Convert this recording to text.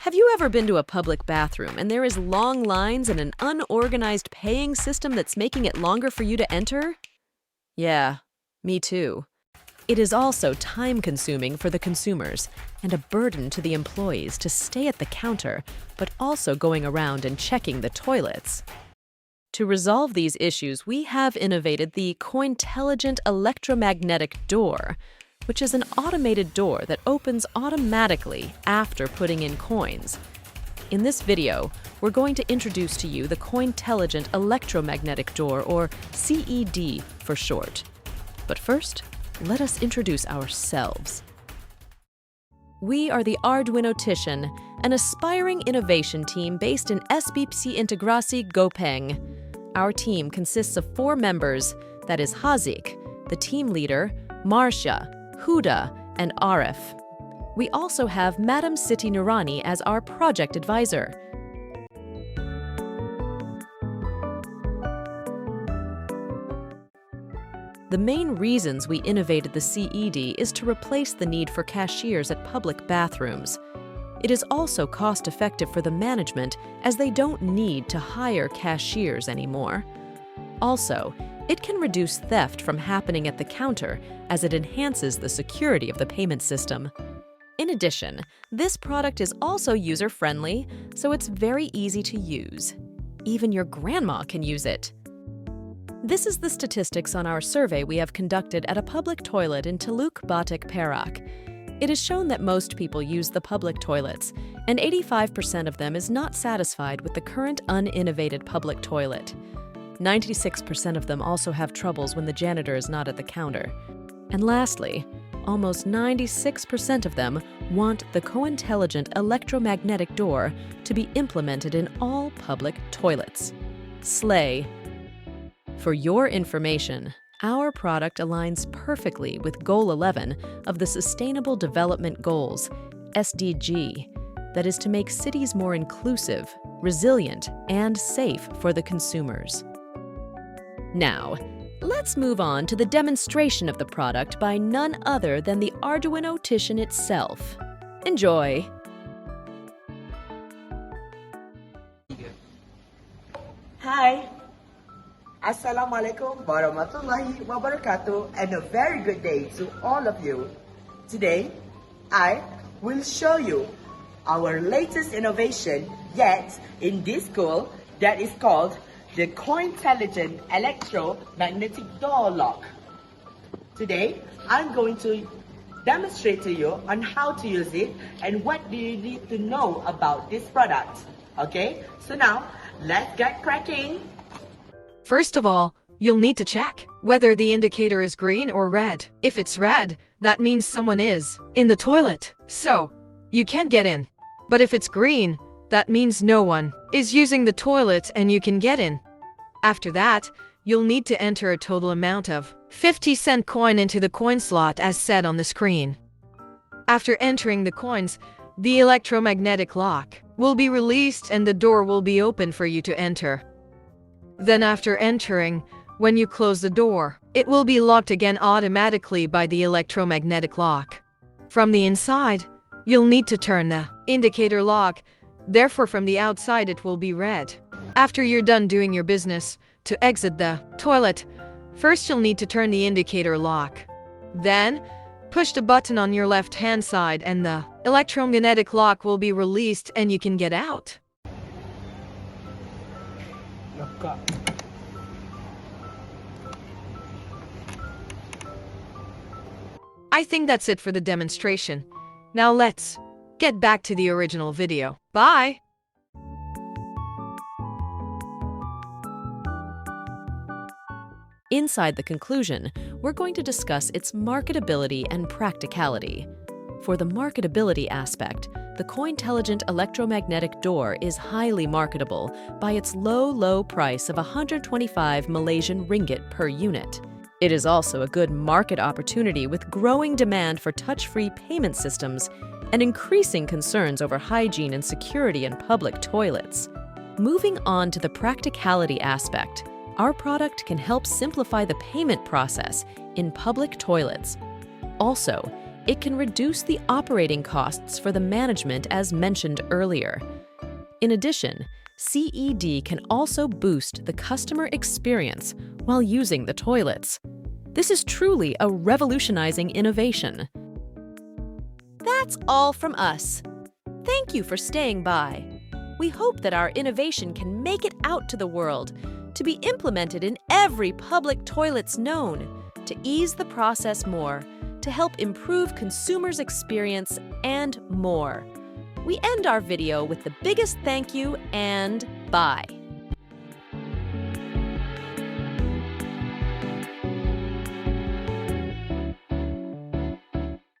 Have you ever been to a public bathroom and there is long lines and an unorganized paying system that's making it longer for you to enter? Yeah, me too. It is also time-consuming for the consumers and a burden to the employees to stay at the counter, but also going around and checking the toilets. To resolve these issues, we have innovated the Cointelligent Electromagnetic Door, which is an automated door that opens automatically after putting in coins. In this video, we're going to introduce to you the Cointelligent Electromagnetic Door, or CED for short. But first, let us introduce ourselves. We are the Arduinotician, an aspiring innovation team based in SBPC Integrasi Gopeng. Our team consists of 4 members, that is Hazik, the team leader, Marsha, Huda, and Arif. We also have Madam Siti Nuraini as our project advisor. The main reasons we innovated the CED is to replace the need for cashiers at public bathrooms. It is also cost-effective for the management as they don't need to hire cashiers anymore. Also, it can reduce theft from happening at the counter as it enhances the security of the payment system. In addition, this product is also user-friendly, so it's very easy to use. Even your grandma can use it. This is the statistics on our survey we have conducted at a public toilet in Teluk Batik, Perak. It has shown that most people use the public toilets, and 85% of them is not satisfied with the current uninnovated public toilet. 96% of them also have troubles when the janitor is not at the counter. And lastly, almost 96% of them want the Cointelligent Electromagnetic Door to be implemented in all public toilets. Slay! For your information, our product aligns perfectly with Goal 11 of the Sustainable Development Goals, SDG, that is to make cities more inclusive, resilient, and safe for the consumers. Now, let's move on to the demonstration of the product by none other than the Arduinotician itself. Enjoy! Hi! Assalamualaikum warahmatullahi wabarakatuh, and a very good day to all of you. Today, I will show you our latest innovation yet in this school that is called the Cointelligent Electromagnetic Door lock. Today, I'm going to demonstrate to you on how to use it and what do you need to know about this product. Okay, so now let's get cracking. First of all, you'll need to check whether the indicator is green or red. If it's red, that means someone is in the toilet, so you can get in. But if it's green, that means no one is using the toilet and you can get in. After that, you'll need to enter a total amount of 50-cent coin into the coin slot as said on the screen. After entering the coins, the electromagnetic lock will be released and the door will be open for you to enter. Then after entering, when you close the door, it will be locked again automatically by the electromagnetic lock. From the inside, you'll need to turn the indicator lock. Therefore, from the outside it will be red. After you're done doing your business, to exit the toilet, first you'll need to turn the indicator lock. Then, push the button on your left-hand side and the electromagnetic lock will be released and you can get out. I think that's it for the demonstration. Now let's get back to the original video. Bye! Inside the conclusion, we're going to discuss its marketability and practicality. For the marketability aspect, the Cointelligent Electromagnetic Door is highly marketable by its low price of 125 Malaysian ringgit per unit. It is also a good market opportunity with growing demand for touch-free payment systems and increasing concerns over hygiene and security in public toilets. Moving on to the practicality aspect, our product can help simplify the payment process in public toilets. Also, it can reduce the operating costs for the management as mentioned earlier. In addition, CED can also boost the customer experience while using the toilets. This is truly a revolutionizing innovation. That's all from us. Thank you for staying by. We hope that our innovation can make it out to the world, to be implemented in every public toilets known, to ease the process more, to help improve consumers' experience, and more. We end our video with the biggest thank you and bye.